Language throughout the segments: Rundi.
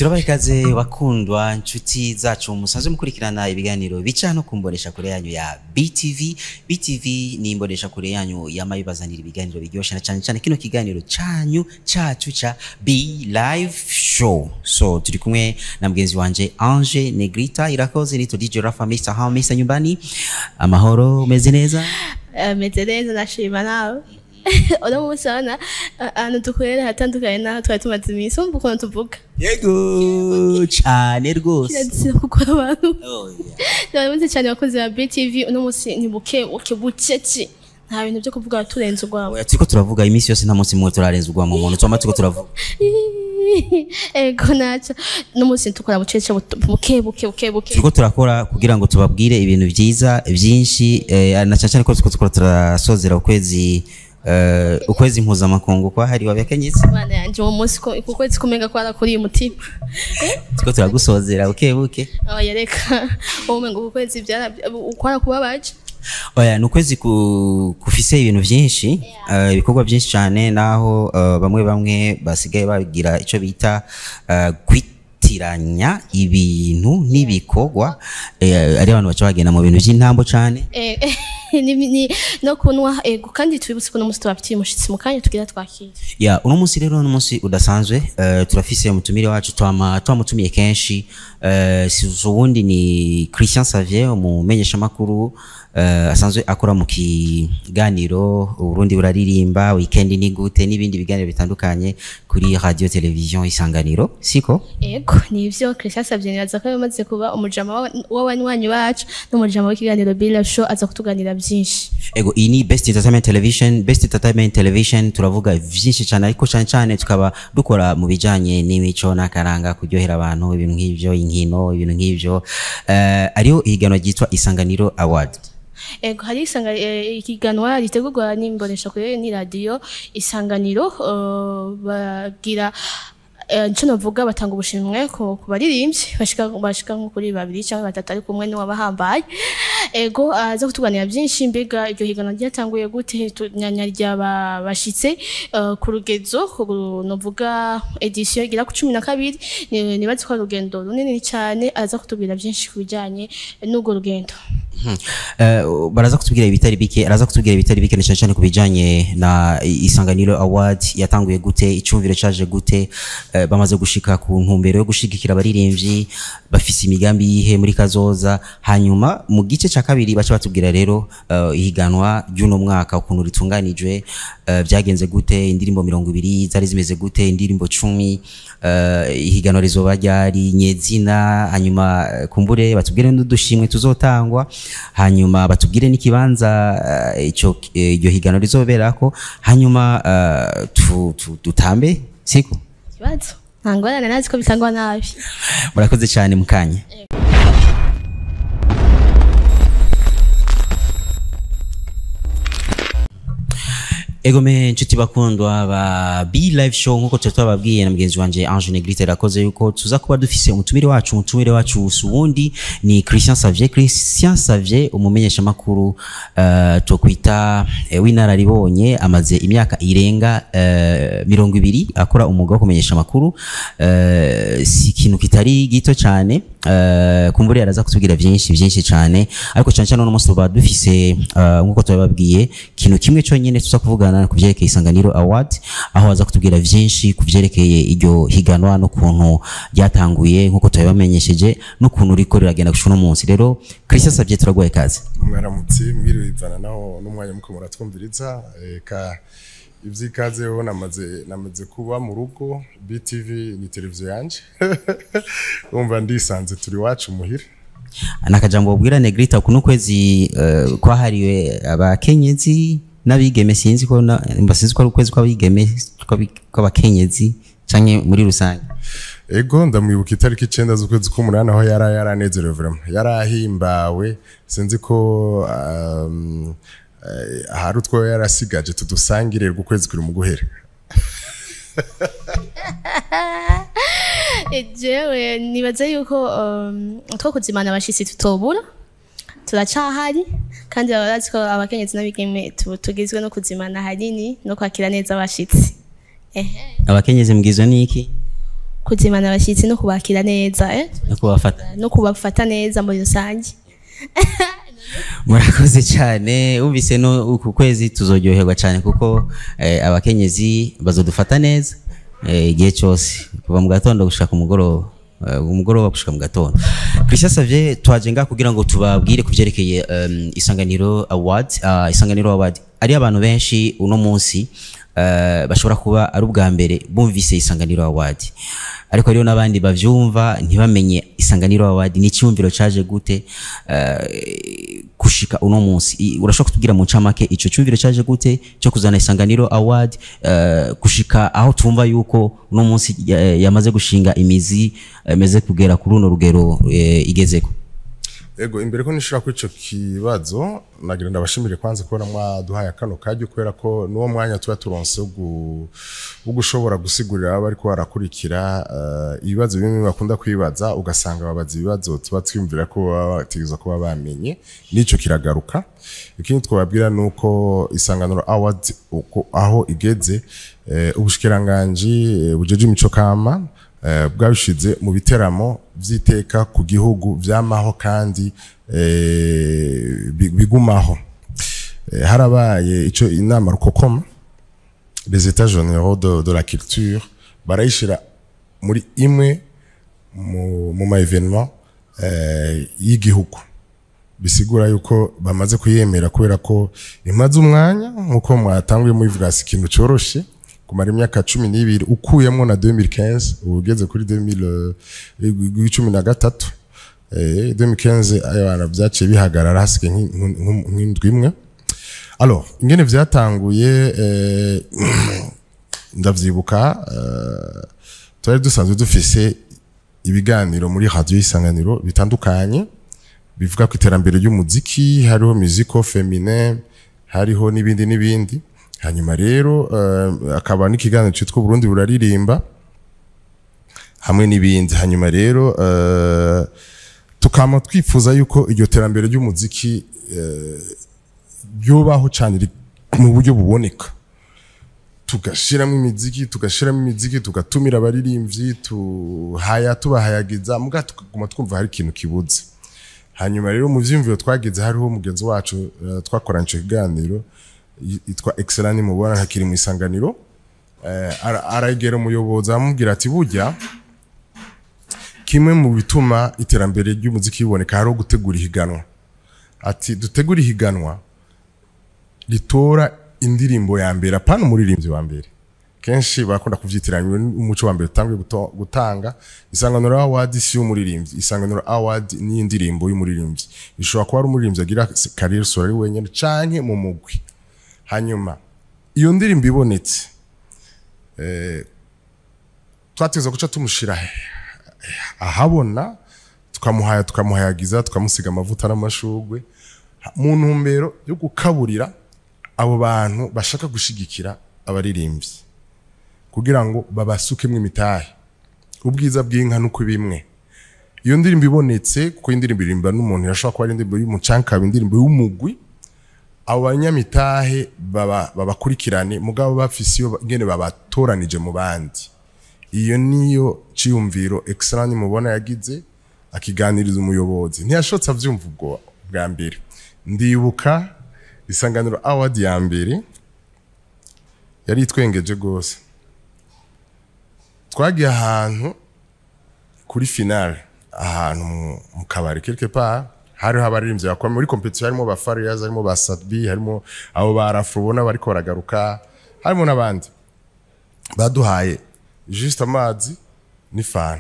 Turabaikaze bakundwa nshuti zacu musanzwe mukurikirana ibiganiro bica no kumbonesha kure yanyu ya BTV. BTV ni imbonesha kure yanyu yamayibazanira ibiganiro biryoshe na cyane kino kiganiro canyu cacu ca B Live Show. So turi kumwe na mgenzi wanje Ange Negrita irakoze ni to DJ Rafa Mr. How Mr. nyumbani. Amahoro meze neza? Meze neza nashima nawe. Oda musana anadukwera hatandukanye na twari tumaze iminsi umva tuvuga yego cyane rwose kirazira kuko abantu ndabaze cyane bakoze ba BTV uno munsi ni buke bucece nta bintu byo kuvuga turenze urwamo yatiko turavuga iminsi yose nta munsi mwe turarenze urwamo umuntu twamatiko turavuga ego naca no munsi tukora bucece buke turiko turakora kugira ngo tubabwire ibintu byiza byinshi na cyane ko tukora turasozera ukwezi mpuzamakungu kwa hari wabekenyezi bana yanje uwo munsi ko ukwezi kumenga kwara kuri umutima tuko turagusozera buke yereka umenga ukwezi byara ukwara kubabaje oya nukwezi kufise ibintu byinshi ibikorwa byinshi cyane naho bamwe basigaye bagira ico bita tiranya ibintu nibikorwa ari abantu baca bagenda mu bintu by'intambo cyane no kunwa ego kandi tubibutse ko no musi twabitiye mushitsi mukanya tugira twakira uno munsi rero no munsi udasanzwe turafise umutumire wacu twamutumiye kenshi ubundi ni Christian Xavier umumenyesha makuru asanzwe akora mu kiganiro Burundi buraririmba weekend ni gute n'ibindi biganiro bitandukanye kuri radio television Isanganiro siko ego nivyo Christian Xavier yaza ko yamaze kuba umujama w'abanywanyi bacu n'umujama w'ikiganiro Bill Show aza kutuganira byinshi ego ini best entertainment television turavuga byinshi cyane ariko cyane tukaba dukora mu bijanye n'imico nakaranga kuryohera abantu ibintu nk'ivyo inkino ibintu nk'ivyo ariyo ihiganwa ryitwa Isanganiro Award. Ego hari ikiganwa ritegurwa n'imbonesha kure ni radio Isanganiro bagira nco novuga batanga ubushimwe ku baririmbyi bashika nko kuri 2 cyangwa 3 ariko umwe ni wabahambaye ego aza kutuganira byinshi mbega iryo higana ryatanguye gute nyanya ryabashitse ku rugezo novuga edition igira ku 12 nibaze ko rugendo runini cyane aza kutubwira byinshi kubijanye n'ugo rugendo baraza kutubwira ibitari bike cyane kubijanye na Isanganiro Award yatanguye gute icumviro caje gute bamaze gushika ku ntumbero yo gushigikira abaririmbyi bafise imigambi yihe muri kazoza hanyuma mu gice ca kabiri baca batubwira rero ihiganwa ry'uno mwaka ukuntu ritunganijwe byagenze gute indirimbo 20 zari zimeze gute indirimbo 10 ihiganwa rizoba ryari nyezina hanyuma kumbure batubwire n'udushimwe tuzotangwa hanyuma batubwire n'ikibanza iryo higanwa rizoberako hanyuma tutambe siko kibazo ntangorane nazi ko bitangwa nabi murakoze cyane mukanya ego nshuti bakundwa ba B Live Show nkuko twababwiye na mgenzi wanje Ange Negrita irakoze yuko tuza kuba dufise umutumire wacu usubundi ni Christian Xavier umumenyesha makuru tokwita winararibonye amaze imyaka irenga 20 akora umwuga wo kumenyesha makuru si kintu kitari gito cyane kumbure araza kutubwira byinshi cyane ariko cyane no munsi tuba dufise nkuko twababwiye kintu kimwe cyo nyene tuza kuvuga kuvyerekeye Isanganiro Award aho aza kutubwira byinshi kuvyerekeye iryo higanwa no kuntu ryatanguye nkuko twabamenyesheje no kuntu riko riragenda gushona munsi rero Christian Xavier turagoye kazi mwaramutse mwiribana naho n'umwanya muko muratwumviriza ka ivyikaze ho namaze kuba mu rugo BTV ni televiziyo yanje umva ndisanze turi wacu muhira nakajambo bwira Negrita kuno kwezi kwahariwe abakenyezi nabigeme sinzi ko mbasize ko ukwezi kw'abigeme kw'abakenyezi canke muri rusange ego ndamwibuka itariki 9 z'ukwezi k'umunani aho yaranezerewe vraiment yarahimbawe sinzi ko hari utwo yarasigaje tudusangire ukwezi kuri mu guhera jewe nibaza yuko two kuzimana abashitsi tutobura turacahari kandi barazi ko abakenyezi n'abigeme tugizwe no kuzimana hanini no kwakira neza abashitsi abakenyezi mugizwe niki kuzimana abashyitsi no kubakira neza no kubafata neza muri rusange. murakoze cyane umvise no uku kwezi tuzoryoherwa cyane kuko abakenyezi bazodufata neza igihe cyose kuva mu gatondo gushaka umugoroba gushika mu gatondo. Christian Xavier twaje nga kugira ngo tubabwire kuvyerekeye Isanganiro Award. Isanganiro Award ari abantu benshi uno munsi bashobora kuba ari ubwa mbere bumvise Isanganiro Award, ariko rero nabandi bavyumva ntibamenye Isanganiro Award ni cyumviro caje gute kushika uno munsi. Urashobora kutubwira mu ncamake ico cyumviro caje gute cyo kuzana Isanganiro Award kushika aho tumva yuko uno munsi yamaze gushinga imizi meze kugera kuri uno rugero igezeko? Ego imbere ko nishura kwico kibazo nagira ndabashimire kwanza kubona mwaduhaye kano kajyo kubera ko nuwo mwanya tuba turonse ugushobora gusigurira abari ko barakurikira ibibazo bimwe bakunda kwibaza ugasanga babaza ibibazo tuba twimvira ko batigeza kuba bamenye nico kiragaruka. Ikindi twababwira nuko Isanganiro Award aho igeze ubushikiranganje bujeje imico kama bwabishize mu biteramo vyiteka ku gihugu vyamaho kandi bigumaho. Harabaye ico inama rukokoma les états généraux de la culture barayishira muri imwe mu ma événement y'igihugu, bisigura yuko bamaze kuyemera kubera ko imaze umwanya nkuko mwatanguye muri Vrasi ikintu coroshe kumara imyaka 12 ukuyemo na 2015 ugeze kuri 2013. 2015 ayana byaciye bihagarara hasike nk'indwimwe. Alors ingene vyatanguye ndavyibuka twari dusanzwe dufise ibiganiro muri radio Isanganiro bitandukanye bivuga ku iterambere ry'umuziki, hariho musico féminin, hariho n'ibindi. Hanyuma rero akaba n'ikiganiro cyitwa Burundi buraririmba hamwe n'ibindi. Hanyuma rero tukama twifuza yuko iryo terambere ry'umuziki byobaho cyane mu buryo buboneka, tugashiramo imiziki tugatumira abaririmbyi tubahayagiza muga tukaguma twumva hari ikintu kibuze. Hanyuma rero mu vyimviro twageze hariho mugenzi wacu twakoranye ico kiganiro itwa excellent mubona hakiri mu Isanganiro aragera umuyobozi amubwira ati burya kimwe mu bituma iterambere ry'umuziki biboneka haro gutegura ihiganwa. Ati dutegura ihiganwa litora indirimbo ya mbere apana umuririmbyi wa mbere. Kenshi bakunda kuvyitiranywa umuco wa mbere tangwe gutanga. Isanganiro Award si umuririmbyi, Isanganiro Award ni indirimbo y'umuririmbyi. Bishobora kuba ari umuririmbyi agira career solo wenyene canke mu mugwi. Hanyuma iyo ndirimbo ibonetse twateza guca tumushira ahabona tukamuhayagiza tukamusiga amavuta n'amashugwe mu ntumbero yo gukaburira abo bantu bashaka gushigikira abaririmbyi kugira ngo babasukemwe imitahe ubwiza bw'inka nuko bimwe. Iyo ndirimbo ibonetse kuko indirimbo irimba n'umuntu yashaka kuba ari indirimbo y'umucanka, indirimbo y'umugwi, abo banyamitahe babakurikirane mugabo bafise iyo ngene babatoranije mu bandi. Iyo niyo ciyumviro excellent mubona yagize akiganiriza umuyobozi ntiyashotse avyumva ubwo bwa mbere. Ndibuka Isanganiro Award ya mbere yari twengeje gose, twagiye ahantu kuri finale ahantu mu kabari quelque part, hariho abaririmbyi bakomeye muri competition, harimo ba Farias, harimo ba Sadbi, harimo abo barafro bona bariko baragaruka, harimo nabandi. Baduhaye juste amazi ni fan,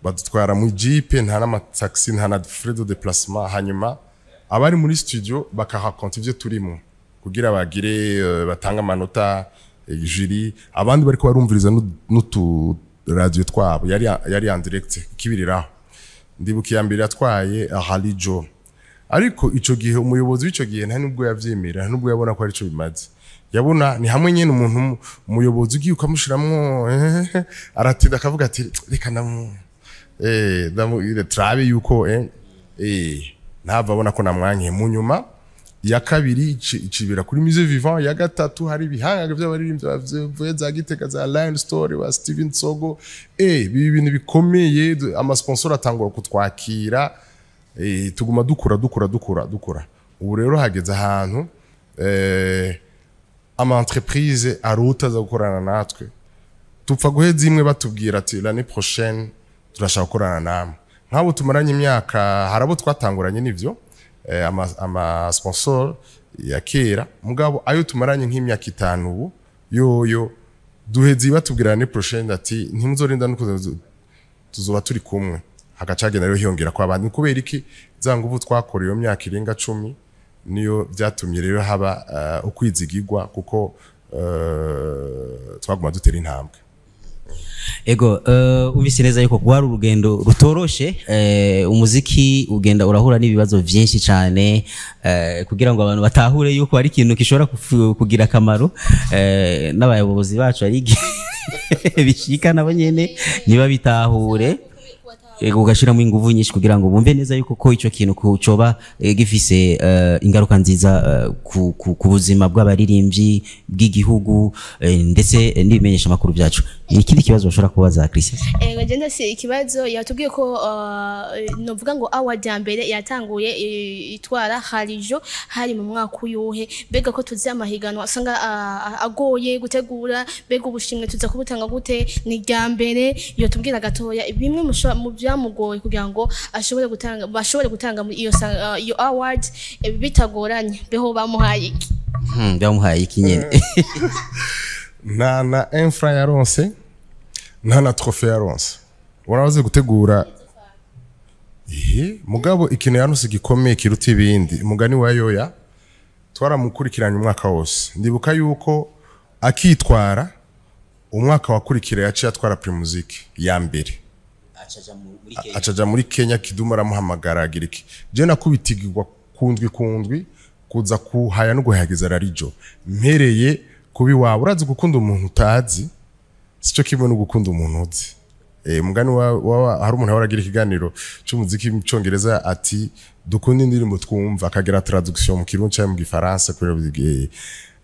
badutwara mu jeep nta na taxi nta na frais de déplacement. Hanyuma abari muri studio bakahakonta ivyo turimo kugira bagire batanga amanota jury, abandi bariko barumviriza n'utu radio twabo yari en direct kibiriraho. Ndibukiye mbere yatwaye Halijo, ariko ico gihe umuyobozi w'ico gihe nta nubwo yavyemera, nubwo yabona ko ari cyo bimaze. Yabona ni hamwe nyene umuntu umuyobozi ugiye ukamushiramwo aratinda akavuga ati reka trabe yuko ntava abona ko namwanye. Mu nyuma ya kabiri icibira kuri musée vivant, ya gatatu hari ibihanga by'abaririmbyi bavuye za Gitega za Lion Story wa Steven Sogo, bibi bintu bikomeye, ama sponsor atangura kutwakira, tuguma dukura. Ubu rero hageze ahantu ama entreprise aruta za gukorana natwe, tupfa guheza imwe batubwira ati l'année prochaine turashaka gukorana namwe. Nk'abo tumaranye imyaka, harabo twatanguranye n'ivyo ama sponsor ya kera, mugabo ayo tumaranye nk'imyaka 5 ubu yoyo duhezi batubwira l'année prochaine ati ntimuzorinda nuko tuzoba turi kumwe. Hagacagenda rero hiyongera kwa abandi kubera iki za nguvu twakora iyo myaka irenga 10 niyo byatumye rero haba ukwizigirwa kuko twaguma dutera intambwe. Ego ubise neza yuko gwari urugendo rutoroshe, umuziki ugenda urahura n'ibibazo byinshi cyane, kugira ngo abantu batahure yuko ari ikintu gishobora kugira akamaro, n'abayobozi bacu ari bishika nabo nyene niba bitahure ugashiramo inguvu nyinshi kugira ngo bumve neza yuko ko ico kintu coba gifise ingaruka nziza ku buzima bw'abaririmbyi bw'igihugu ndetse n'ibimenyesha makuru byacu. Ikindi kibazo bashobora kubaza Christian? Genda si ikibazo yatubwiye ko novuga ngo award ya mbere yatanguye itwara harijo hari mu mwaka uyuhe, bega ko tuzi amahiganwa asanga agoye gutegura, bega ubushimwe tuza kubutanga gute ni rya mbere, yo tubwira gatoya bimwe mu byamugoye kugira ngo bashobore gutanga iyo award bitagoranye, beho bamuhaye iki? Bamuhaye iki nyene? na infra yaronse na trophée yaronse, warabaze gutegura mugabo ikintu yaronse gikomeye kiruta ibindi. Umugani wa yoya twaramukurikiranye umwaka wose, ndibuka yuko akitwara umwaka wakurikira yaciye atwara Primusic ya mbere, acaja muri Kenya. Kiduma aramuhamagara agira iki, je nakubitigirwa kundwi kuza kuhaya no guhageza rarijo mpereye kubi wawe. Urazi gukunda umuntu utazi sico kimwe no gukunda umuntu uzi. Mugani wa hari umuntu waragira ikiganiro cy'umuziki mu Cyongereza ati dukunda indirimbo twumva, akagira traduction mu Kirundi cyangwa mu Gifaransa kuri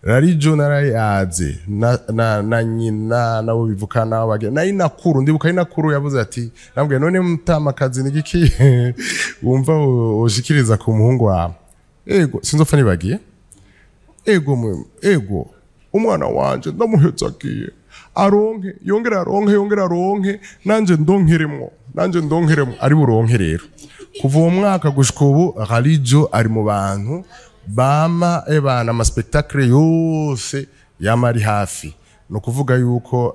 rarijo narayaze na nyina nabo bivukana bagira na inakuru. Ndibuka inakuru yavuze ati nambwe none mutamakazi ni giki wumva ushikiriza ku muhungu wawe. Sinzopfa nibagiye ego umwana wanje ndamuhetsakiye aronke yongera aronke nanje ndonkeremo ari buronke. Rero kuva uwo mwaka gushika ubu Harijo ari mu bantu bama ebana ama spectacle yose yamari hafi. No kuvuga yuko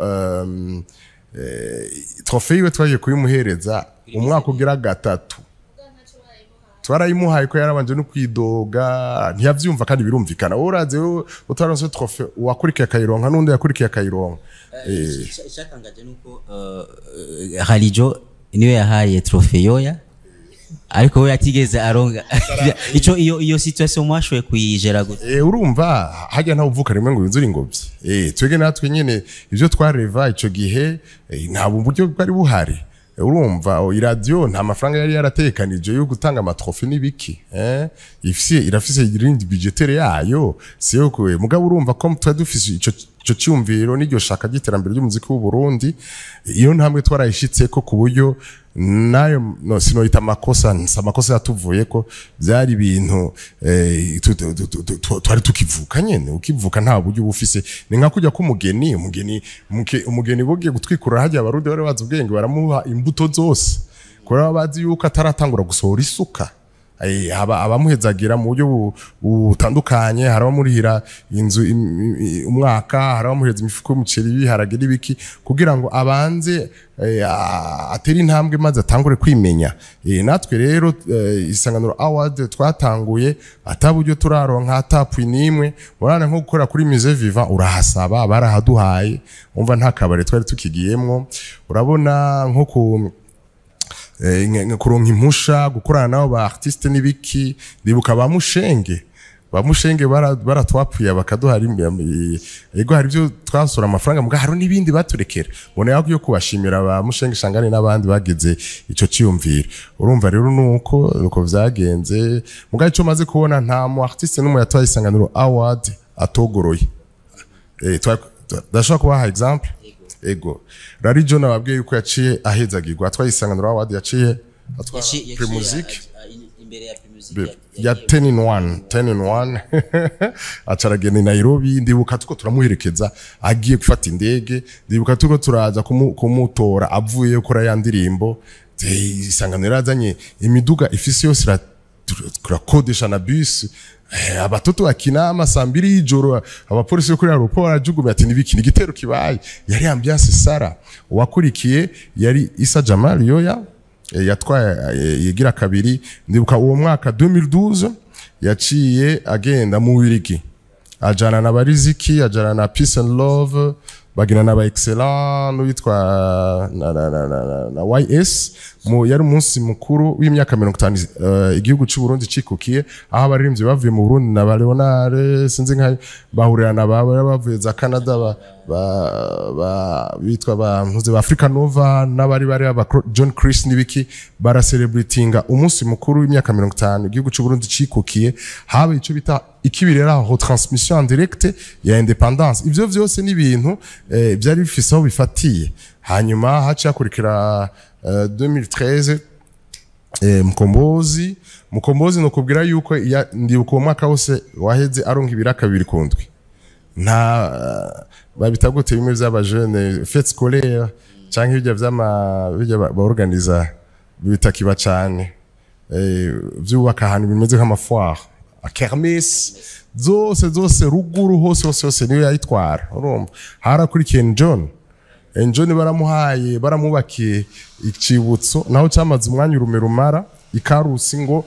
trophée we twaje kuyimuhereza umwaka ugira gatatu, twarayimuhaye ko yarabanje no kwidoga ntiyavyumva kandi birumvikana. Uraze utaronse trophée wakurikiye akayironka n'undi yakurikiye akayironka. Cyatangaje nuko Harijo niwe yahaye trophée yoya, ariko we yatigeze aronga. Ico iyo situation mwashoye kuyijera gute? Urumva hajya nta uvuka rimwe ngo inzuri ingobyi. Twege natwe nyene ivyo twareva ico gihe nta buryo bwari buhari. Urumva iradio nta mafaranga yari yaratekanije yo gutanga amatrophée n'ibiki, irafise irindi budgetaire yayo siyo kwe. Mugabo urumva ko dufise ico cyumviro n'iryo shaka ry'iterambere ry'umuziki w'u Burundi, iyo ntambwe twarayishitse ko ku buryo nayo sinoyita amakosa yatuvuye ko byari ibintu twari tukivuka nyene. Ukivuka nta buryo bufise, ni nka kujya umugeni bogiye gutwikura hajya abarundi bari bazi ubwenge baramuha imbuto zose kora bazi yuko ataratangura gusohora isuka. Abamuhezagira mu buryo butandukanye, haraba murihira inzu umwaka, haraba muheza imifuko y'umuceri biharage n'ibiki kugira ngo abanze atera intambwe maze atangure kwimenya. Natwe rero Isanganiro Award twatanguye ataburyo turaronka atapwi nimwe. Urana nko gukora kuri musée vivant urahasaba barahaduhaye, umva nta kabare twari tukigiyemwo. Urabona nko kuronka impusha gukorana nabo ba artiste n'ibiki, ndibuka ba Mushenge bamushenge baratwapuye bakaduha ego hari byo twasura amafaranga muga hari nibindi baturekera bone yo kubashimira bamushenge shangane n'abandi bageze ico cyumvira urumva rero nuko vyagenze muga ico maze kubona nta mu artiste n'umu yatwaye Isanganiro Award atogoroye ndashaka kubaha example ego Rari John ababwiye yuko yaciye ahezagirwa atwaye Isanganiro Award yaciye atwara pre-musique imbere ya pre-musique ya 10 in 1 acaragenda Nairobi ndibuka tuko turamuherekeza agiye gufata indege ndibuka tuko turaza kumutora avuye gukora ya ndirimbo Isanganiro azanye imiduga ifisi yose turakodesha na bus abatoto bakinama saa 2 y'ijoro abapolisi yo kuri aeroport ajugumye ati nibiki igitero kibaye yari ambiance sara wakurikiye yari Isa Jamal yoya yatwaye yigira kabiri ndibuka uwo mwaka 2012 yaciye agenda mu Wiriki ajana na Bariziki ajana na Peace and Love bagina na ba excellent witwa na YS mu yari umunsi mukuru w'imyaka 50 igihugu cy'u Burundi cikukiye aho abaririmbyi bavuye mu Burundi na ba Leonard sinzi nka bahurira na bavuye za Canada bitwa ba ntuze ba Africa Nova n'abari aba John Chris nibiki bara celebratinga umunsi mukuru w'imyaka 50 igihugu cy'u Burundi cikukiye habe ico bita ikibirera retransmission en direct ya independence ivyo vyose ni ibintu byari bifise aho bifatiye hanyuma haci hakurikira 2013 Mukombozi no kubwira yuko ndibuka uwo mwaka wose waheze aronka ibiraka bibiri kundwi nta babitagute bimwe by'aba jeune fête scolaire canke ibyo bijya baorganiza bitakiba cyane byubaka ahantu bimeze nk'amafoire kermesse zose ruguru hose niyo yayitwara urumva harakurikiye John baramubakiye ikibutso naho cyamaze umwanya rumara ikarusi ngo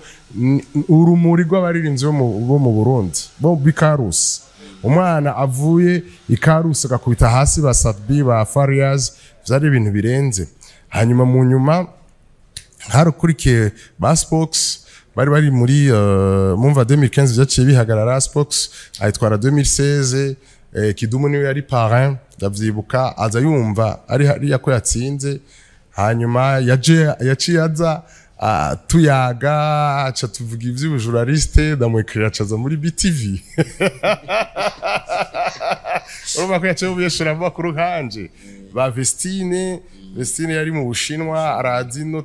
urumuri rw'abaririmbyi bo mu Burundi bo bikarusi umwana avuye ikarusi agakubita hasi ba Satbi ba Farias byari ibintu birenze hanyuma mu nyuma harakurikiye ba Spox bari muri mumva 2015 byaciye bihagarara Spox ayitwara 2016 Kidumu niwe yari parrain ndavyibuka aza yumva ari hariya ko yatsinze hanyuma yaciye aza tuyaga aca tuvuga ivy'ubujournaliste ndamwekera acaza muri BTV urumva ko yaciye ubuyeshura amakuru kanje ba Vestine yari mu Bushinwa arazino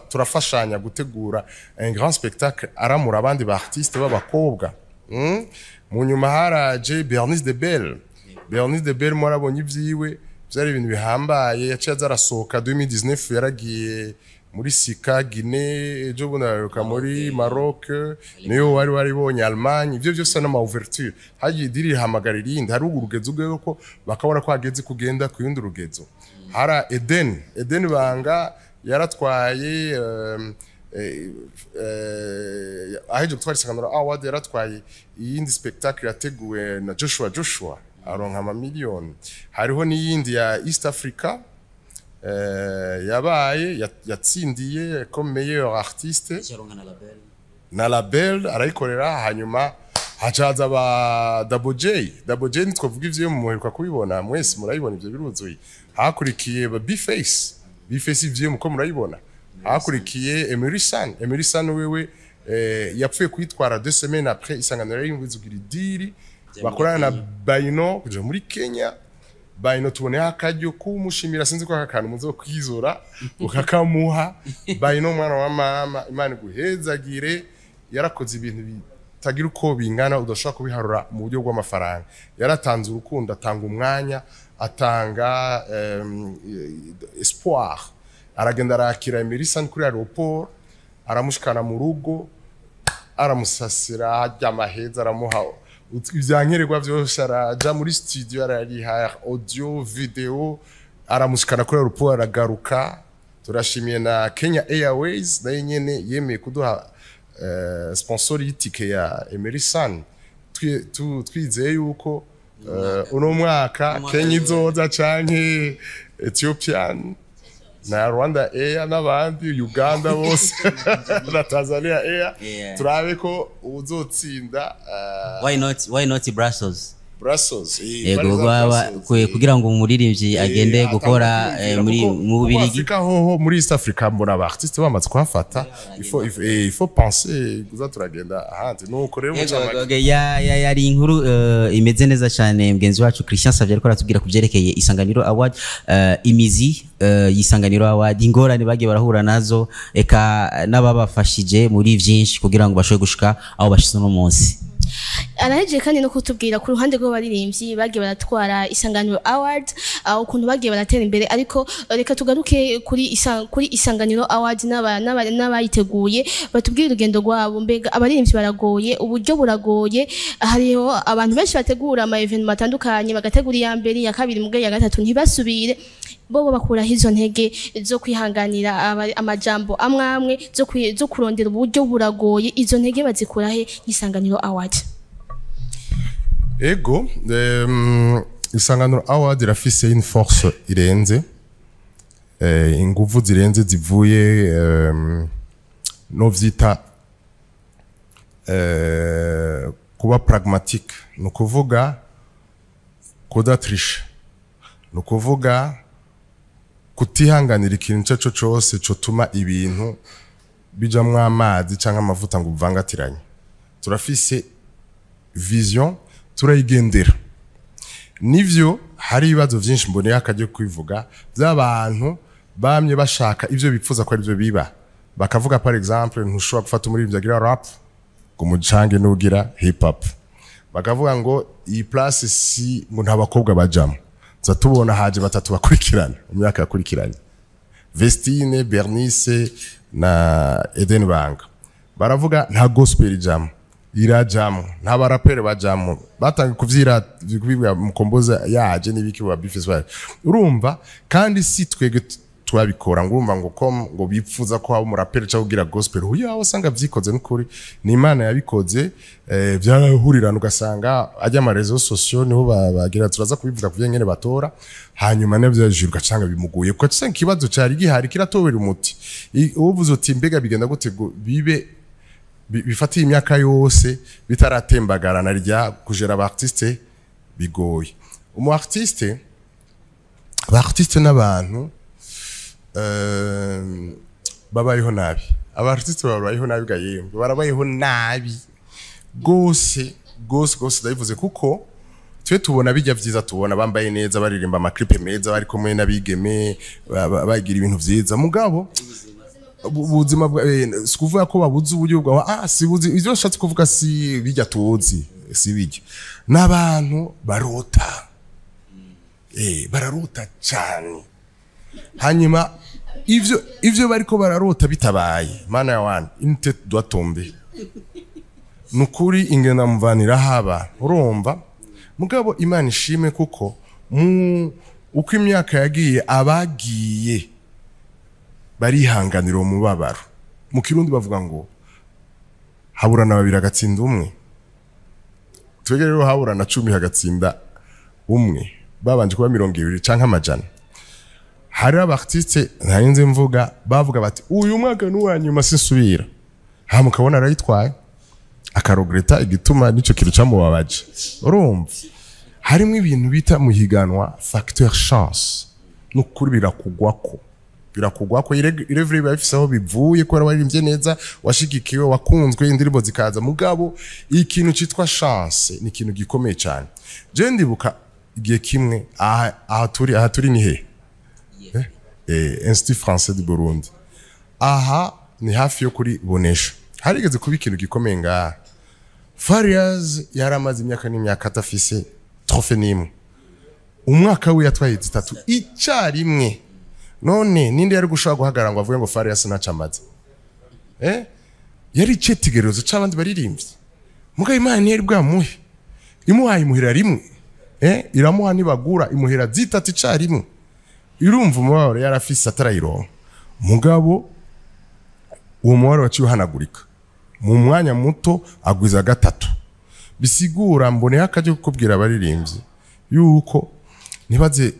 turafashanya gutegura un grand spectacle aramura abandi ba artiste b'abakobwa mu nyuma haraje Bernice de Bell mwarabonye ivyiwe byari ibintu bihambaye yaciye azarasohoka 2019 yaragiye muri Sika Guinée ejo bunaruka muri Maroc niyo wari bonye Allemagne ivyo byose n'ama ouverture hagiye diri hamagarira indi hari urugezo ko bakabona ko hageze kugenda ku yundi rugezo hara Eden banga yaratwaye aheje gutwara Isanganiro Award yaratwaye iyindi spectacle yateguwe na Joshua aronka amamiliyoni hariho n'iyindi ya East Africa yabaye yatsindiye comme meilleur artiste na label arayikorera hanyuma hacaza ba Double J nitwavuga ivyo muheruka kubibona mwese murayibona ivyo biruzuye hakurikiye ba B-Face ivyo muko murayibona hakurikiye Emery San wewe yapfuye kwitwara 2 semaines après Isanganiro y'inguzugira idiri bakorana na Baino kuja muri Kenya Baino tubone akaryo kumushimira sinzi ko akantu muzo kwizora ukakamuha Baino mwana wa mama Imana guhezagire yarakoze ibintu bitagira uko bingana udashaka kubiharura mu buryo bw'amafaranga yaratanze urukundo atanga umwanya atanga espoir aragenda arakira Emery San kuri aeroport aramushikana mu rugo aramusasira ajyamaheza aramuha ibyankeregwa byose araja muri studio arariha audio video aramushikana kuri aeroport aragaruka turashimiye na Kenya Airways nayo nyene yemeye kuduha sponsor y'itike ya Emery San twizeye yuko uno mwaka Kenya izoza canke Ethiopian na Rwanda Air n'abandi Uganda bose na Tanzania Air turabe ko uzotsinda why not Brussels Brussels kugira ngo umuririmbyi agende gukora mu Bubiligi Afrika hoho muri East Africa mbona abartiste bamaze kwafata il faut penser kuza turagenda ahandi nuko rero yari inkuru imeze neza cyane mgenzi wacu Christian Savye ariko aratubwira kuvyerekeye Isanganiro Award imizi y'Isanganiro Award ingorane bagiye barahura nazo eka nababafashije muri vyinshi kugira ngo bashobore gushika aho bashize no munsi araheje kandi no kutubwira ku ruhande rwo baririmbyi bagiye baratwara Isanganiro Award ukuntu bagiye baratera imbere ariko reka tugaruke kuri Isanganiro Award n'abayiteguye batubwira urugendo rwabo mbega abaririmbyi baragoye uburyo buragoye hariho abantu benshi bategura ama event matandukanye bagategura ya mbere ya kabiri muge ya gatatu ntibasubire bobo bakura hizo ntege zo kwihanganira amajambo amwamwe zo kurondera uburyo buragoye izo ntege bazikura he Isanganiro Award ego Isanganiro Award irafise une force irenze inguvu zirenze zivuye no vyita kuba pragmatique no kuvuga kudatrisha no kuvuga kutihanganira ikintu cyo cyose cyotuma ibintu bijamwo amazi canke amavuta ngo uvangatiranye turafise vision turayigendera nivyo hari ibibazo byinshi mboneye akajye kwivuga by'abantu bamye bashaka ivyo bipfuza ko ari byo biba bakavuga par exemple ntushobora gufata umuririmbyi agira rap ngo mucange n'ugira hip hop bakavuga ngo iyi place si ngo nta bakobwa bajamo zatubona haje batatu bakurikirana umyaka yakurikiranye Vestine Bernice na Eden Banga baravuga nta gospel jam irajamo nta barapere bajamo batanga kuvyira kubibwa mukomboza yaje nibiki wa bifiswa urumva kandi si twege twabikora ngurumva ngo bipfuza ko abo murapere cyo kugira gospel uya wasanga vyikoze n'ukuri ni Imana yabikoze byarahurirana ugasanga ajya ama réseaux sociaux niho bagira turaza kubivuga kuvye nyene batora hanyuma navyajiruka canga bimuguye ko cyangwa kibazo cyari gihari kiratobera umuti uvuze uti mbega bigenda gute bibe bifatiye imyaka yose bitaratembagarana rya kujera abartiste bigoye umu artiste n'abantu babayeho nabi abartiste babayeho nabi gayembe barabayeho nabi gose ndabivuze kuko twe tubona bijya vyiza tubona bambaye neza baririmba ama clip meza bari kumwe n'abigeme bagira ibintu vyiza mugabo ubuzima sikuvuga ko babuze uburyo bwa sibuzi ivyo shatse kuvuga si bijya tuzi si bijya n'abantu barota bararota cyane hanyuma ivyo bariko bararota bitabaye mana yawana inte doit tomber nukuri ingena mvanira haba urumva mugabo Imana ishime kuko uko imyaka yagiye abagiye barihanganira umubabaro mu kirundi bavuga ngo haburana babiri agatsinda umwe twege rero haburana 10 hagatsinda umwe babanje kuba 200 canke amajana hari abartiste ntayenze mvuga bavuga bati uyu mwaka n'uwanyuma sinsubira ha mukabona arayitwaye akarogreta igituma nico kintu cyamubabaje urumva harimo ibintu bita muhiganwa facteur chance n'ukuri birakugwako irevre bafise aho bivuye ko baririmbye neza washigikiwe wakunzwe indirimbo zikaza mugabo ikintu citwa chance ni ikintu gikomeye cyane je ndibuka igihe kimwe aha turi ni he Institut Français du Burundi aha ni hafi yo kuri Bonesha harigeze kuba ikintu gikomeye nga Farias yaramaze imyaka n'imyaka atafise trophée nimwe umwaka we yatwaye 3 icyarimwe none ninde yari gushaka guhagarara ngo avuge ngo Farias nacamaze yari cetigerezo c'abandi baririmbye muga Imana yari bwamuhe imuhaye imuhira rimwe iramuha nibagura imuhira 3 icyarimwe irumva umubabaro yarafise atarayironka mugabo uwo mubabaro waciye uhanagurika mu mwanya muto agwiza 3 bisigura mboneye akaje kukubwira abaririmbyi yuko nibaze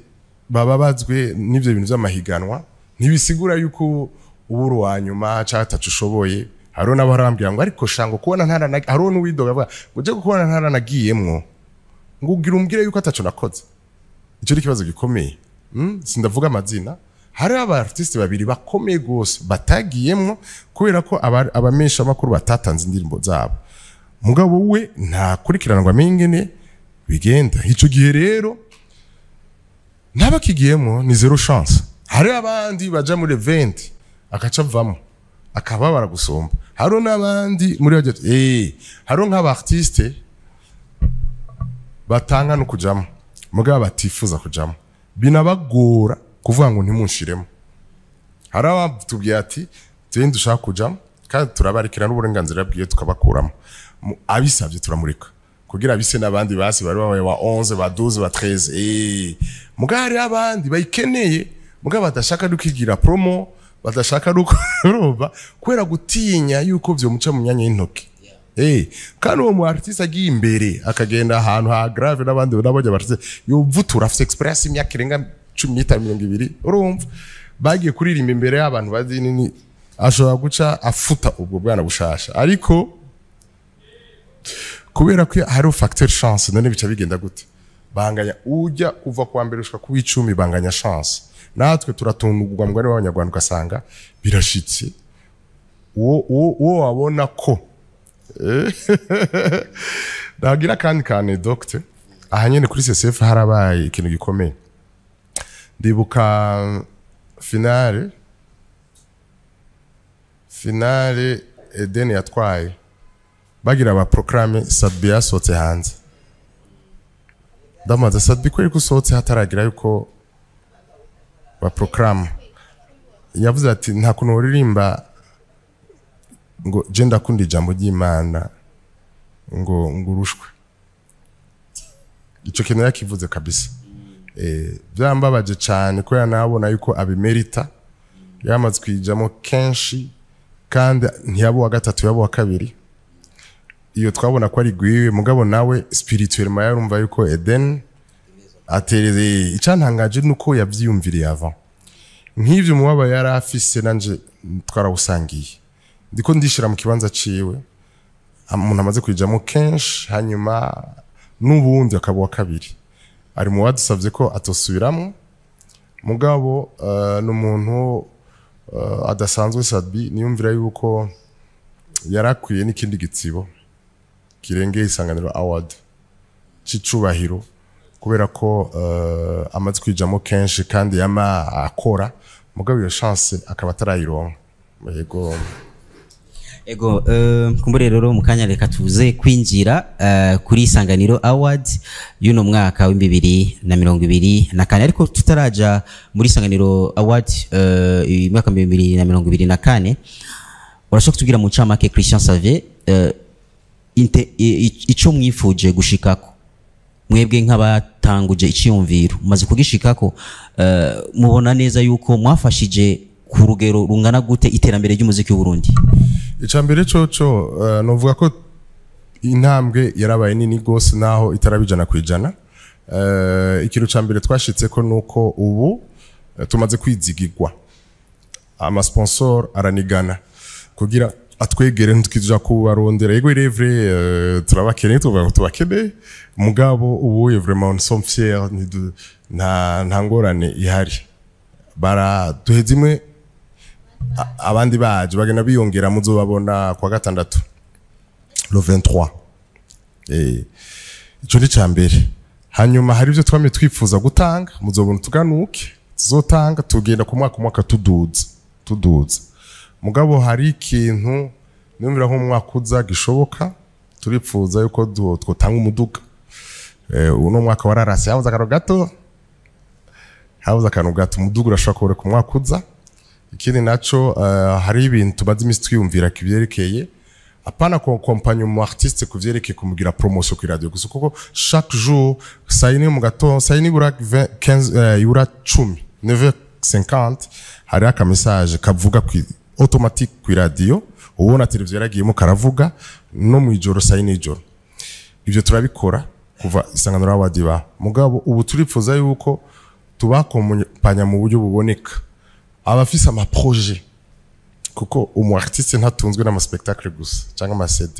bababazwe n'ivyo bintu by'amahiganwa ntibisigura yuko uburu wanyuma cyatacu ushoboye haro n'abarambira ngo ariko shango kubona ntara haro n'uwidoga avuga ngo je kubona ntara nagiyemwo ngo ugira umbwire yuko atacu nakoze icyo ari kibazo gikomeye sindavuga amazina hari aba artiste babiri bakomeye gose batagiyemwo kubera ko abamesha makuru batatanze indirimbo zabo mugabo we nta kurikiranwa mengene bigenda ico gihe rero ntabakigiyemwo ni zero chance hari abandi baja muri event akaca vamo akababara gusomba haro n'abandi muri baje haro nk'aba artiste batanga no kujamo mugabo batifuza kujamo binabagora kuvuga ngo ntimunshiremo hari abatubwiye ati tende ushaka kujamo kandi turabarikira n'uburenganzira bwiye tukabakuramo abisavye turamurika kugira bise n'abandi basi bari babaye wa 11 ba 12 ba 13 mugari abandi bayikeneye mugabo badashaka dukigira promo badashaka ruba kwera gutinya yuko vyo muca mu myanya y'intoki kandi uwo mu artiste agiye imbere akagenda ahantu ha grave n'abandi n'abajya bartiste yovutura afite express imyaka irenga 15-20 urumva bagiye kuririmba imbere y'abantu bazi nini ashobora guca afuta ubwo bwana bushasha ariko kubera ko hari facteur chance none bica bigenda gute banganya ujya kuva kwa mbere ushaka ku 10 banganya chance natwe turatungurwa mugari w'abanyarwanda ugasanga birashitse uwo wabona ko nagira kandi doctor ahanyene kuri CCF harabaye ikintu gikomeye ndibuka finale Eden yatwaye bagira aba programme Sabia sote hanze ndamaze Sabia ko ariko sote hataragira yuko ba programme yavuze ati nta kuntu uririmba ngo je ndakunda ijambo ry'Imana ngo ngurushwe ico kintu yakivuze kabisa byambabaje cyane ko yanabona yuko abimerita yamaze kwijamo kenshi kandi ntiyabo wa gatatu yabo wa kabiri iyo twabona ko ari gwiwe mugabo nawe spirituellement yarumva yuko Eden atereze icantangaje nuko yavyiyumviriye avant nk'ivyo mubaba yarafise nanje twarawusangiye ndiko ndishira mu kibanza ciwe umuntu amaze kwijamo kenshi hanyuma n'ubundi akaba wa kabiri ari mu wadusavye ko atosubiramo mugabo n'umuntu adasanzwe Sadbi niyumvira yuko yarakwiye n'ikindi gitsibo kirengeye Isanganiro Award c'icubahiro kubera ko amaze kwijamo kenshi kandi yama akora mugabo iyo chance akaba atarayironka ego kumbure rero mukanya reka tuze kwinjira kuri Isanganiro Award y'uno mwaka wa 2024 ariko tutaraja muri Isanganiro Award mwaka 2024 urashaka kutugira mu camake Christian Xavier ico mwifuje gushikako mwebwe nk'abatanguje iciyumviro maze kugishikako mubona neza yuko mwafashije ku rugero rungana gute iterambere ry'umuziki w'u Burundi icambere coco novuga ko intambwe yarabaye nini gose naho itarabijana kwijana ikintu cambere twashitse ko nuko ubu tumaze kwizigirwa ama sponsor aranigana kugira atwegere ntukija kubarondera yego irevre turabakene tubakene mugabo ubu vraiment nous sommes fiers nta ngorane ihari bara duhezimwe abandi baje bagena biyongera muzobabona kwa gatandatu le 23 ico ni cambere hanyuma hari ivyo twame twifuza gutanga muzobona tuganuke tuzotanga tugenda ku mwaka tuduza mugabo hari ikintu numvira nko mwaka uza gishoboka turipfuza yuko twotanga umuduga uno mwaka wararase habuze akantu gato umuduga urashobora ku mwaka uza ikindi naco hari ibintu tumaze imisi twiyumvira kivyerekeye apana kompanya mu artiste kuvyerekeye kumugira promotion ku radio gusa kuko chaque jour sayini mu gato sayini bura 15 yura 10 9h50 hari aka message kavuga ku automatique ku radio ubona televiziyo yaragiyemo karavuga no mu ijoro sayini ijoro ivyo turabikora kuva Isanganiro Award mugabo ubu turipfuza yuko tubakompanya mu buryo buboneka abafise ama projet kuko umu artiste ntatunzwe n'ama spectacle gusa cyangwa ama CD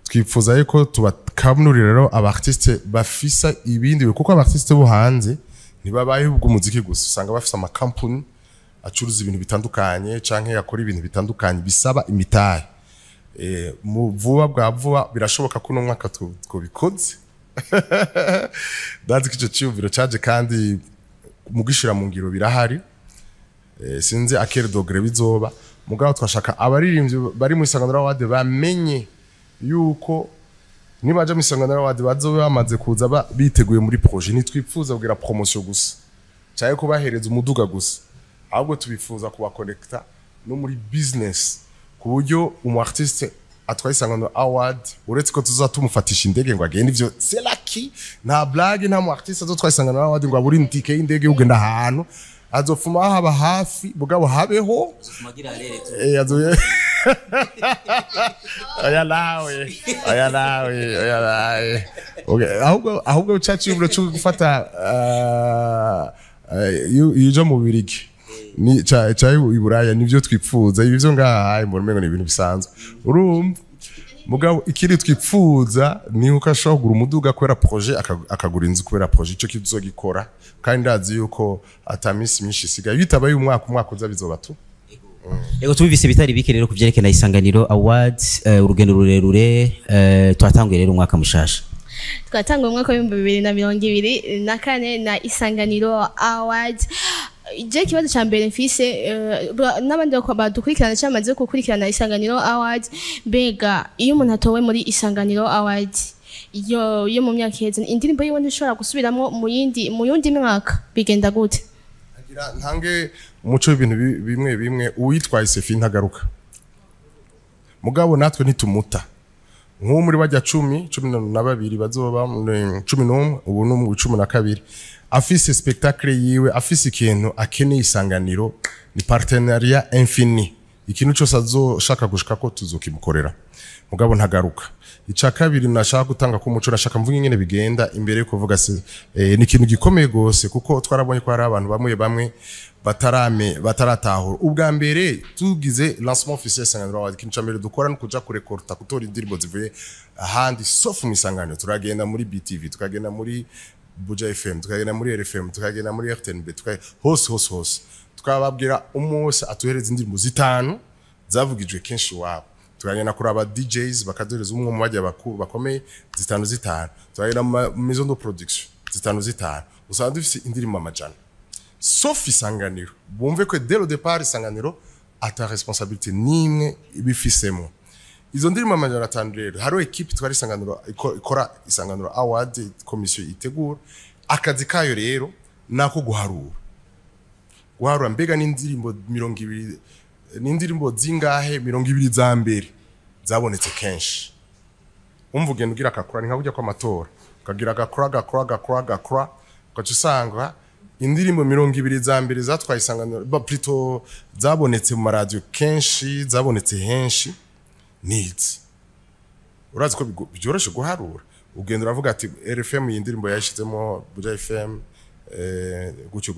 twifuza yuko tubakamurira rero aba artiste bafisa ibindi kuko aba artiste bo hanze ntibabaye ubwo muziki gusa usanga bafise ama company acuruza ibintu bitandukanye canke yakora ibintu bitandukanye bisaba imitahe mu vuba bwa vuba birashoboka ko no mwaka twobikoze ndazi kico cyumviro caje kandi mu gishira mu ngiro birahari sinzi akere dogre bizoba mugabo twashaka abaririmbyi bari mu Isanganiro Award bamenye yuko nibaje mu Isanganiro Award bazobe bamaze kuza biteguye muri projet nitwifuza kugira promotion gusa cyaye ko bahereza umuduga gusa ahubwo tubifuza kuba connecta no muri business ku buryo umu artiste atwaye Isanganiro Award uretse ko tuzatumufatisha indege ngo agende ivyo c'est lucky nta blague nta mu artiste azotwaye Isanganiro Award ngo aburi ntike y'indege ugenda ahantu azofuma haba hafi bugabo habeho azoye aya nawe okay ahubwo chachi ubwo cyo gufata yujo mu birigi ni cyayi iburaya nivyo twipfuza ibyo ngaha mbona mengo ni ibintu bisanzwe urumva mugabo ikiri twipfuza ni uko ashobora kugura umuduga kwera projet akagura inzu kwera projet cyo kizogikora kandi ndazi yuko atamisi myinshi sigaye bitabaye umwaka uza bizoba tu Ego tubivise bitari bike rero kuvyerekana Isanganiro Awards urugendo rurerure twatanguye rero umwaka mushasha twatangwa mu mwaka wa 2024 na Isanganiro Awards je kibazo cha mbere mfise n'abandi bako badukurikirana cyamaze gukurikirana Isanganiro Awards mbega iyo umuntu atowe muri Isanganiro Awards yo mu myaka iheze indirimbo yiwe ntishobora gusubiramo mu yundi mwaka bigenda gute agira ntange umuco w'ibintu bimwe uwitwaye Sefi ntagaruka mugabo natwe nitumuta nko muri bajya 12 bazoba 11 ubu no mu 12 afise spectacle yiwe afise ikintu akeneye Isanganiro ni partenariat infini ikintu cyose azoshaka gushika ko tuzokimukorera mugabo ntagaruka ica kabiri nashaka gutanga ko umuco nashaka mvuga ingene bigenda imbere yo kuvuga ni ikintu gikomeye gose kuko twarabonye ko hari abantu bamwe bataratahura ubwa mbere tugize lancement officiel Isanganiro Award ikintu cyambere dukora no kuja kurekorta kutora indirimbo zivuye ahandi sauf mu Isanganiro turagenda muri BTV tukagenda muri Buja FM tukagenda muri RFM tukagenda muri RTNB hose tukababwira umunsi atuhereza indirimbo zitanu zavugijwe kenshi wabo tukagenda kuri aba DJs bakadoreza umwe mu bajya bakomeye zitanu tukagenda mu maison de production zitanu usanga dufise indirimbo amajana sauf Isanganiro bumve ko dès le départ Isanganiro ata responsabilité nimwe ibifisemo izo ndirimbo amajana 5 rero haro equipe twari Isanganiro ikora Isanganiro Award commission itegura akazi kayo rero nako guharura mbega n'indirimbo 200 n'indirimbo zingahe 200 za mbere zabonetse kenshi umvuge ndugira akakura ni nkabujya kwa matora ukagira agakora ukacusanga indirimbo 200 za mbere zatwaye Isanganiro plutôt zabonetse mu radio kenshi zabonetse henshi needs urazi ko byoroshe guharura ugenda uravuga ati RFM y'indirimbo yashizemo Buja FM gucyo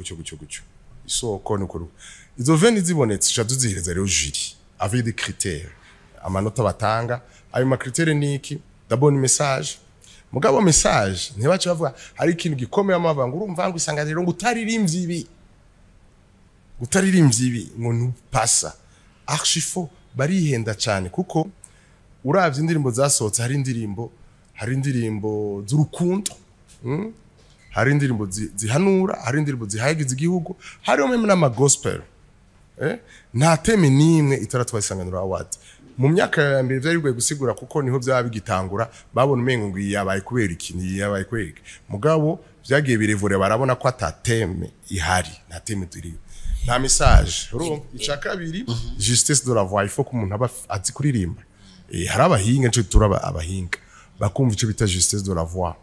isoko n'ukuru izo veni zibonetse cyaduzihireza rero jury avec des critères amanota batanga ayo ma critères niki d'abord message mugabo message ntibace bavuga hari ikintu gikomeye amavanga urumva ngo Isanganiro ngo utaririmbye ibi ngo ntupasa archifo barihenda cyane kuko uravye indirimbo zasohotse hari indirimbo z'urukundo hari indirimbo zihanura hari indirimbo zihagize igihugu hari meme n'ama gospel nta teme nimwe itaratwa Isanganiro Award mu myaka ya mbere byari bigoye gusigura kuko niho byaba bigitangura babona umengo ngo yabaye kubera iki yabaye kwega mugabo byagiye birevure barabona ko atateme ihari nta teme turiyo nta message urumva ica kabiri justice de la voix il faut ko umuntu aba azi kuririmba hari abahinga cyo turaba abahinga bakumva icyo bita justice de la voix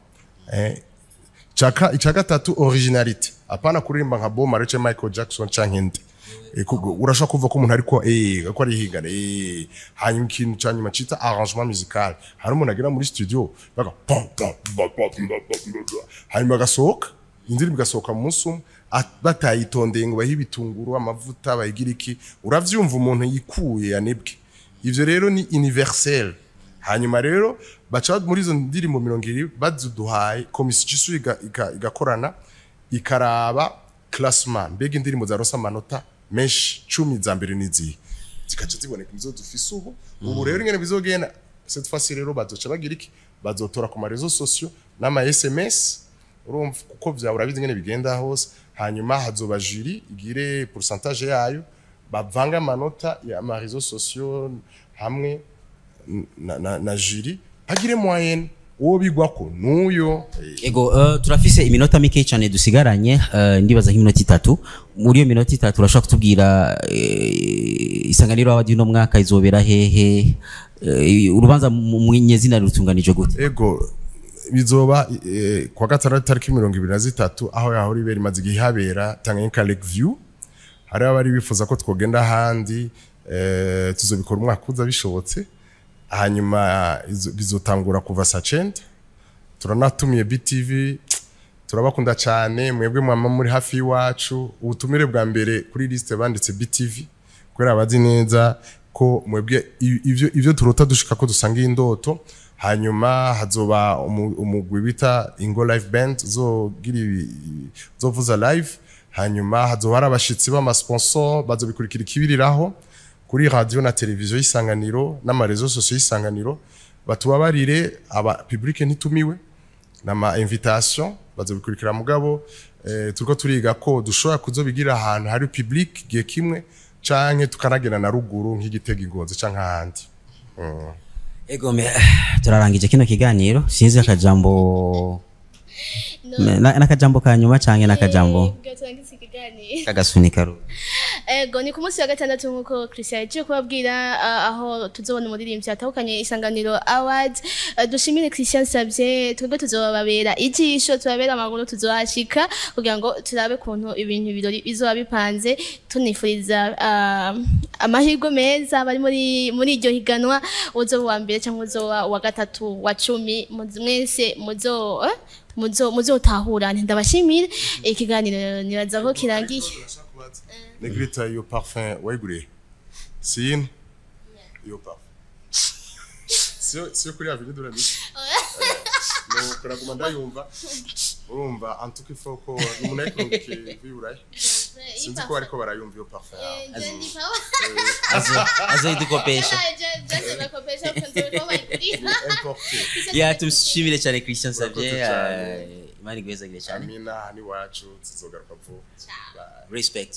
ica gatatu originality apana kuririmba nka Bob Marley Michael Jackson chankende urashaka kuva ko umuntu ariko ko ari higana hanyuma ikintu cyanyuma cita arrangement musical hari umuntu agira muri studio baka hanyuma gasohoka indirimbo igasohoka mu munsi umwe batayitondeye ngo bahe ibitunguru amavuta bayigira iki uravyumva umuntu yikuye yanebwe ivyo rero ni universel hanyuma rero baca muri izo ndirimbo 20 bazuduhaye komisiyo igakorana ikaraba classement mbega indirimbo za rosa manota menshi 10 za mbere nizi zikaca ziboneka izo dufise ubu rero ingene bizogenda cette fois rero bazoca bagira iki bazotora ku ma réseaux sociaux n'ama SMS urumva kuko vya urabizi ingene bigenda hose hanyuma hazoba jury igire pourcentage yayo bavanga amanota ya ma réseaux sociaux hamwe na jury agire moyenne uwo bigwako nuyo ego turafise iminota mike cyane dusigaranye ndibaza nk'iminota 3 muri iyo minota 3 urashaka kutubwira isanganiro award no mwaka izobera hehe urubanza munyezina rutunganije gute ego bizoba kwa gatandatu tariki 23 aho yahora ibera imaze igihabera Tanganyika Lake View hari abari bifuza ko twogenda handi tuzobikora umwaka uza bishobotse hanyuma bizotangura kuva saa 9 turanatumiye BTV turabakunda cyane mwebwe mwama muri hafi iwacu ubutumire bwa mbere kuri liste banditse BTV kwera abazi neza ko mwebwe ivyo turota dushika ko dusanga indoto hanyuma hazoba umugwi bita Ingo Live Band zovuza live hanyuma hazoba abashitsi b'ama sponsor bazobikurikira ikibiriraho kuri radio na televiziyo isanganiro n'ama réseaux sociaux isanganiro batubabarire aba public ntitumiwe nama invitation bazobikurikira mugabo turiko turiga ko dushobora kuzobigira ahantu hari public giye kimwe canke tukanagena na ruguru nk'igitega ingozi canke ahandi ego turarangije kino kiganiro sinzi akajambo nakajambo kanyuma canke nakajambo kagasunika ru ego ni ku munsi wa gatandatu nkuko Christian yaje kubabwira aho tuzobona umuririmbyi atahukanye isanganiro award dushimire Christian Savye twebwe tuzobabera ijisho tubabera amaguru tuzohashika kugira ngo turabe kuntu ibintu birori bizoba bipanze tunifuriza amahirwe meza bari muri iryo higanwa uzo wa mbere cyangwa uzo wa gatatu wa 10 mwese muzo tahura ndabashimire ikiganiro niraza ko kirangiye Negrita yo parfum wegure sin yo parfum sio kuri avenue de la Nice no kora komanda yumva urumva antuke foko umunayikongeke biuraye sinzi ko ariko barayumva yo parfum azoidukopesha ya tumshimire cyane Christian Savye imani gweza gire cyane amina ni wacu tuzogaruka vuba respect